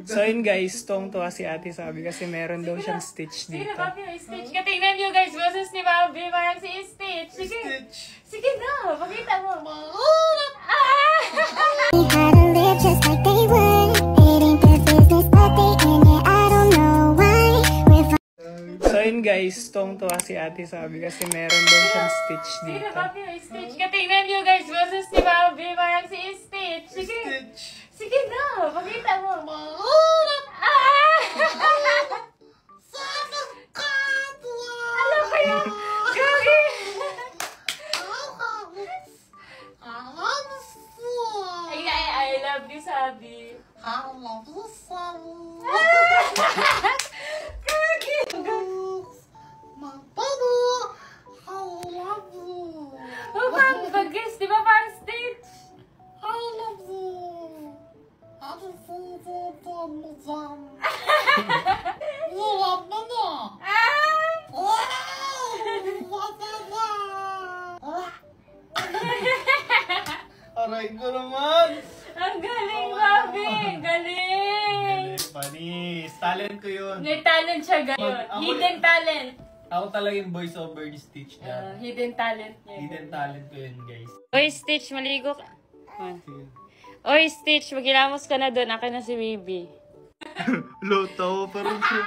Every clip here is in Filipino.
So yun guys, tuwang-tuwa si ate sabi kasi meron daw siyang Stitch dito. Sige na, Bobby, may Stitch. Katingnan nyo guys, boses ni Bobby, parang si Stitch. Sige, sige na, pakita mo. So yun guys, tuwang-tuwa si ate sabi kasi meron daw siyang Stitch Sige na, dito. Bobby, may Stitch. Katingnan nyo guys, boses ni Bobby, parang si Stitch. Sige, sige na, pakita mo. Alam ko yun. Gagi. I love you, Sabi. Gagi. Oh, parang bagis, di ba parang Stitch? Aray ko naman! Ang galing, Bobby! Galing! Panis! Talent ko yun. May talent siya, guys. Hidden talent. Ako talaga yung voice over ni Stitch na. Hidden talent niya. Hidden talent ko yun, guys. Oy, Stitch, maligo ka. Oy, Stitch, magilamos ka na doon. Akin na si Baby. Tawa pa rin siya.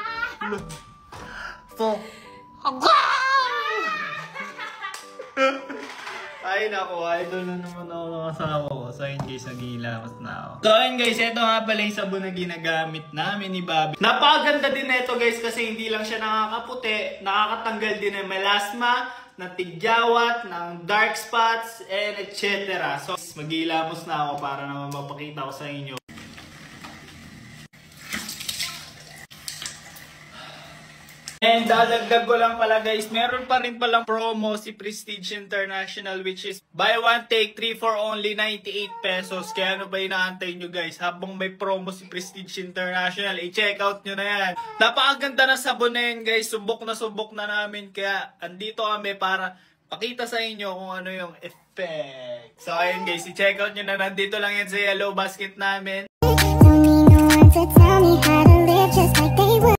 Ay nako, idol na naman ako ng asawa ko. So yun guys, nag-iilamas na ako. So yun guys, ito nga pala yung sabon na ginagamit namin ni Bobby. Napakaganda din ito guys kasi hindi lang siya nakakaputi, nakakatanggal din ng melasma, ng tigyawat, ng dark spots, and etc. So mag-iilamos na ako para naman mapakita ko sa inyo. And dadagdag ko lang pala guys, meron pa rin palang promo si Prestige International which is buy one take 3 for only 98 pesos. Kaya ano ba inaantay nyo guys? Habang may promo si Prestige International, i-check out nyo na yan. Napakaganda na sabon na yan guys, subok na namin. Kaya andito kami para pakita sa inyo kung ano yung effect. So ayun guys, i-check out nyo na, nandito lang yan sa yellow basket namin.